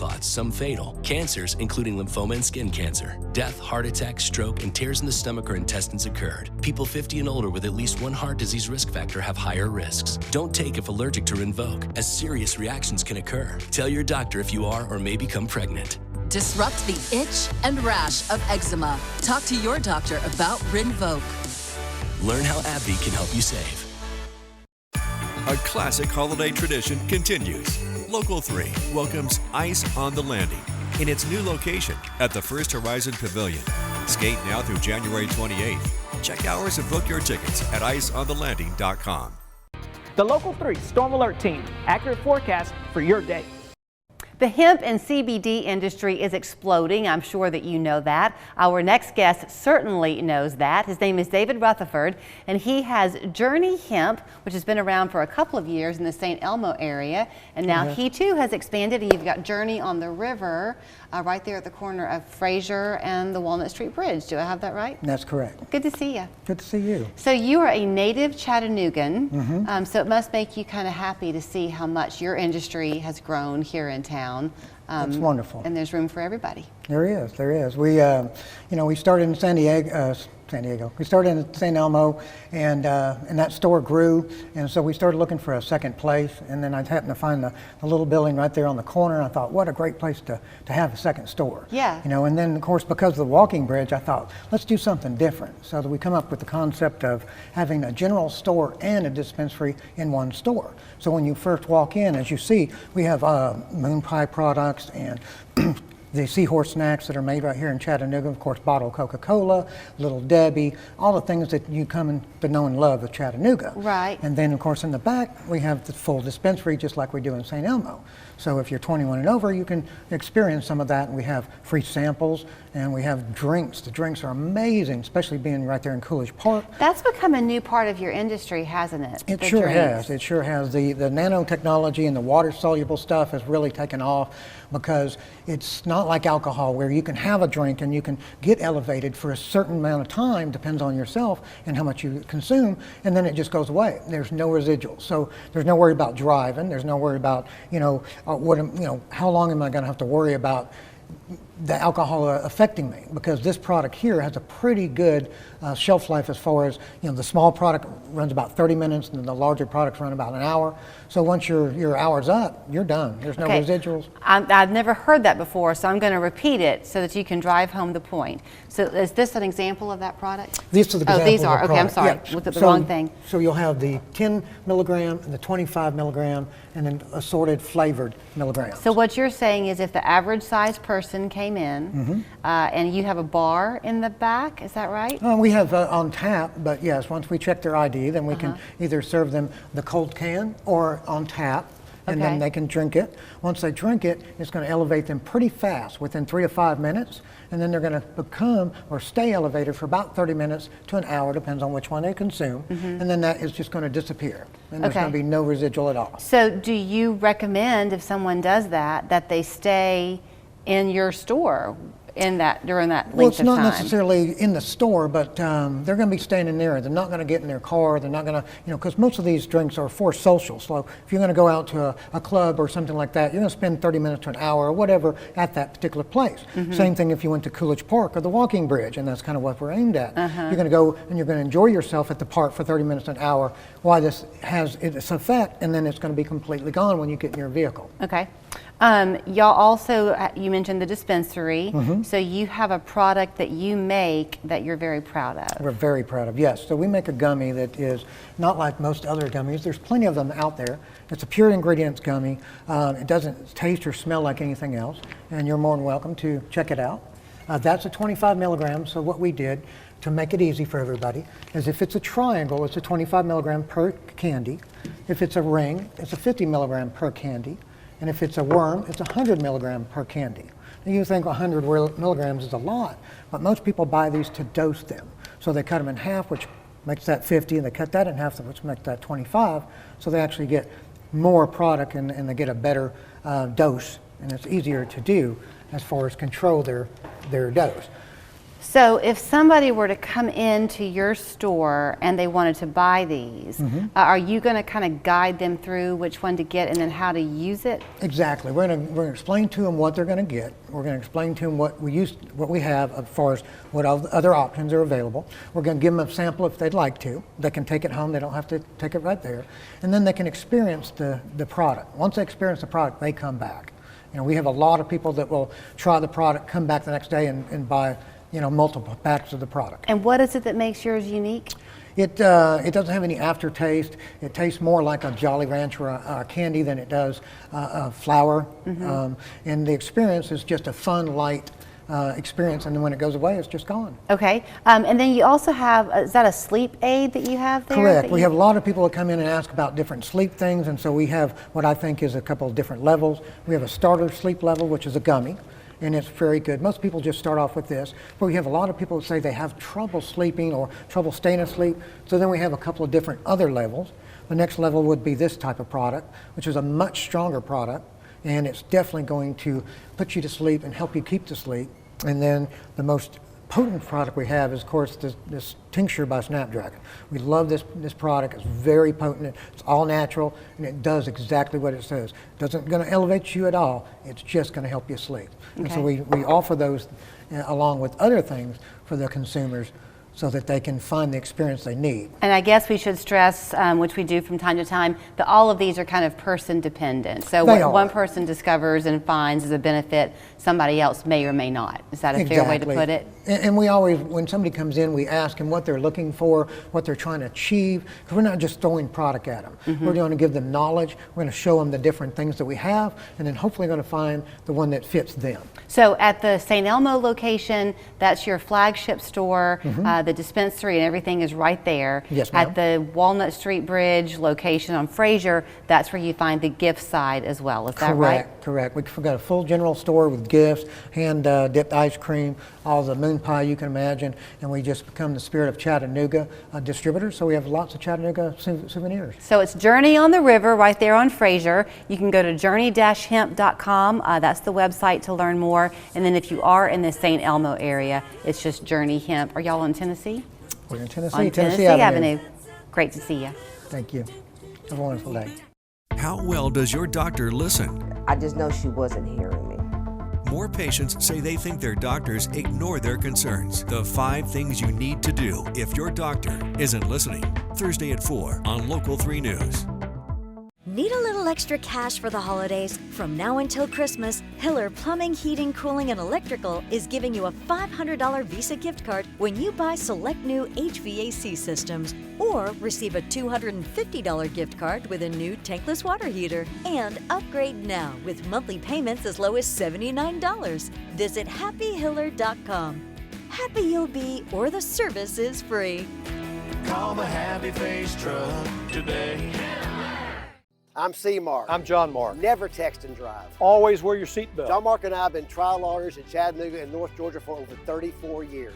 clots, some fatal, cancers, including lymphoma and skin cancer. Death, heart attack, stroke, and tears in the stomach or intestines occurred. People 50 and older with at least one heart disease risk factor have higher risks. Don't take if allergic to Rinvoq, as serious reactions can occur. Tell your doctor if you are or may become pregnant. Disrupt the itch and rash of eczema. Talk to your doctor about Rinvoq. Learn how AbbVie can help you save. A classic holiday tradition continues. Local 3 welcomes Ice on the Landing in its new location at the First Horizon Pavilion. Skate now through January 28th. Check hours and book your tickets at iceonthelanding.com. The Local 3 Storm Alert Team. Accurate forecast for your day. The hemp and CBD industry is exploding. I'm sure that you know that. Our next guest certainly knows that. His name is David Rutherford, and he has Journey Hemp, which has been around for a couple of years in the St. Elmo area. And now he too has expanded, and you've got Journey on the river right there at the corner of Fraser and the Walnut Street Bridge. Do I have that right? That's correct. Good to see you. Good to see you. So you are a native Chattanoogan, so it must make you kind of happy to see how much your industry has grown here in town. That's wonderful. And there's room for everybody. There is, there is. We, we started in San Diego. We started in St. Elmo, and that store grew, and so we started looking for a second place, and then I happened to find the little building right there on the corner, and I thought, what a great place to have a second store. Yeah. And then of course, because of the walking bridge, I thought, let's do something different. So that we come up with the concept of having a general store and a dispensary in one store. So when you first walk in, as you see, we have moon pie products and the Seahorse snacks that are made right here in Chattanooga, of course, bottled Coca-Cola, Little Debbie, all the things that you come to know and love of Chattanooga. Right. And then, of course, in the back, we have the full dispensary, just like we do in St. Elmo. So if you're 21 and over, you can experience some of that. And we have free samples, and we have drinks. The drinks are amazing, especially being right there in Coolidge Park. That's become a new part of your industry, hasn't it? It sure has. It sure has. The nanotechnology and the water-soluble stuff has really taken off, because it's not like alcohol where you can have a drink and you can get elevated for a certain amount of time, depends on yourself and how much you consume, and then it just goes away. There's no residual. So there's no worry about driving. There's no worry about, how long am I going to have to worry about the alcohol affecting me, because this product here has a pretty good shelf life as far as, the small product runs about 30 minutes and the larger products run about an hour. So once your hour's up, you're done. There's no residuals. I've never heard that before, so I'm going to repeat it so that you can drive home the point. So is this an example of that product? These are the examples. Oh, these are. Of the okay, I'm product. sorry. Looked at the wrong thing. So you'll have the 10 milligram and the 25 milligram and then assorted flavored milligrams. So what you're saying is if the average size person came in and you have a bar in the back, is that right? We have on tap, but yes, once we check their ID, then we can either serve them the cold can or on tap, and then they can drink it. Once they drink it, it's going to elevate them pretty fast, within 3 to 5 minutes, and then they're going to become or stay elevated for about 30 minutes to an hour, depends on which one they consume, and then that is just going to disappear, and there's going to be no residual at all. So do you recommend, if someone does that, that they stay in your store during that length of time? Well, it's not necessarily in the store, but they're going to be staying in there. They're not going to get in their car. They're not going to, because most of these drinks are for social. So if you're going to go out to a club or something like that, you're going to spend 30 minutes to an hour or whatever at that particular place. Same thing if you went to Coolidge Park or the walking bridge, and that's kind of what we're aimed at. You're going to go and you're going to enjoy yourself at the park for 30 minutes to an hour while this has its effect, and then it's going to be completely gone when you get in your vehicle. Okay. Y'all also, you mentioned the dispensary, so you have a product that you make that you're very proud of. We're very proud of, yes. So we make a gummy that is not like most other gummies. There's plenty of them out there. It's a pure ingredients gummy. It doesn't taste or smell like anything else, and you're more than welcome to check it out. That's a 25 milligrams, so what we did to make it easy for everybody is if it's a triangle, it's a 25 milligram per candy. If it's a ring, it's a 50 milligram per candy. And if it's a worm, it's 100 milligram per candy. Now you think 100 milligrams is a lot, but most people buy these to dose them. So they cut them in half, which makes that 50, and they cut that in half, which makes that 25. So they actually get more product and they get a better dose, and it's easier to do as far as control their dose. So if somebody were to come into your store and they wanted to buy these, are you going to kind of guide them through which one to get and then how to use it? Exactly. We're going to explain to them what they're going to get. We're going to explain to them what we have as far as what other options are available. We're going to give them a sample if they'd like to. They can take it home. They don't have to take it right there. And then they can experience the product. Once they experience the product, they come back. You know, we have a lot of people that will try the product, come back the next day and buy, you know, multiple packs of the product. And what is it that makes yours unique? It doesn't have any aftertaste. It tastes more like a Jolly Rancher or a candy than it does a flour. And the experience is just a fun, light experience. And then when it goes away, it's just gone. Okay. And then you also have, is that a sleep aid that you have there? Correct. We have a lot of people that come in and ask about different sleep things. And so we have what I think is a couple of different levels. We have a starter sleep level, which is a gummy. And it's very good. Most people just start off with this, but we have a lot of people that say they have trouble sleeping or trouble staying asleep. So then we have a couple of different other levels. The next level would be this type of product, which is a much stronger product, and it's definitely going to put you to sleep and help you keep to sleep. And then the most potent product we have is, of course, this tincture by Snapdragon. We love this product. It's very potent. It's all natural, and it does exactly what it says. It doesn't going to elevate you at all. It's just going to help you sleep. Okay. And so we offer those along with other things for the consumers so that they can find the experience they need. And I guess we should stress, which we do from time to time, that all of these are kind of person dependent. So what one person discovers and finds as a benefit, somebody else may or may not. Is that a fair way to put it? And we always, when somebody comes in, we ask them what they're looking for, what they're trying to achieve, because we're not just throwing product at them. We're going to give them knowledge. We're going to show them the different things that we have, and then hopefully going to find the one that fits them. So at the St. Elmo location, that's your flagship store. The dispensary and everything is right there. Yes, ma'am. At the Walnut Street Bridge location on Fraser, that's where you find the gift side as well. Is that right? Correct. We've got a full general store with gifts, hand dipped ice cream, all the moon pie you can imagine, and we just become the Spirit of Chattanooga distributor, so we have lots of Chattanooga souvenirs. So it's Journey on the River right there on Fraser. You can go to journey-hemp.com. That's the website to learn more. And then if you are in the St. Elmo area, it's just Journey Hemp. Are y'all in Tennessee? We're in Tennessee. On Tennessee Avenue. Great to see you. Thank you. Have a wonderful day. How well does your doctor listen? I just know she wasn't hearing me. More patients say they think their doctors ignore their concerns. The 5 things you need to do if your doctor isn't listening. Thursday at 4 on Local 3 News. Need a little extra cash for the holidays? From now until Christmas, Hiller Plumbing, Heating, Cooling, and Electrical is giving you a $500 Visa gift card when you buy select new HVAC systems, or receive a $250 gift card with a new tankless water heater. And upgrade now with monthly payments as low as $79. Visit happyhiller.com. Happy you'll be, or the service is free. Call the Happy Face Truck today. I'm C-Mark. I'm John Mark. Never text and drive. Always wear your seatbelt. John Mark and I have been trial lawyers in Chattanooga and North Georgia for over 34 years.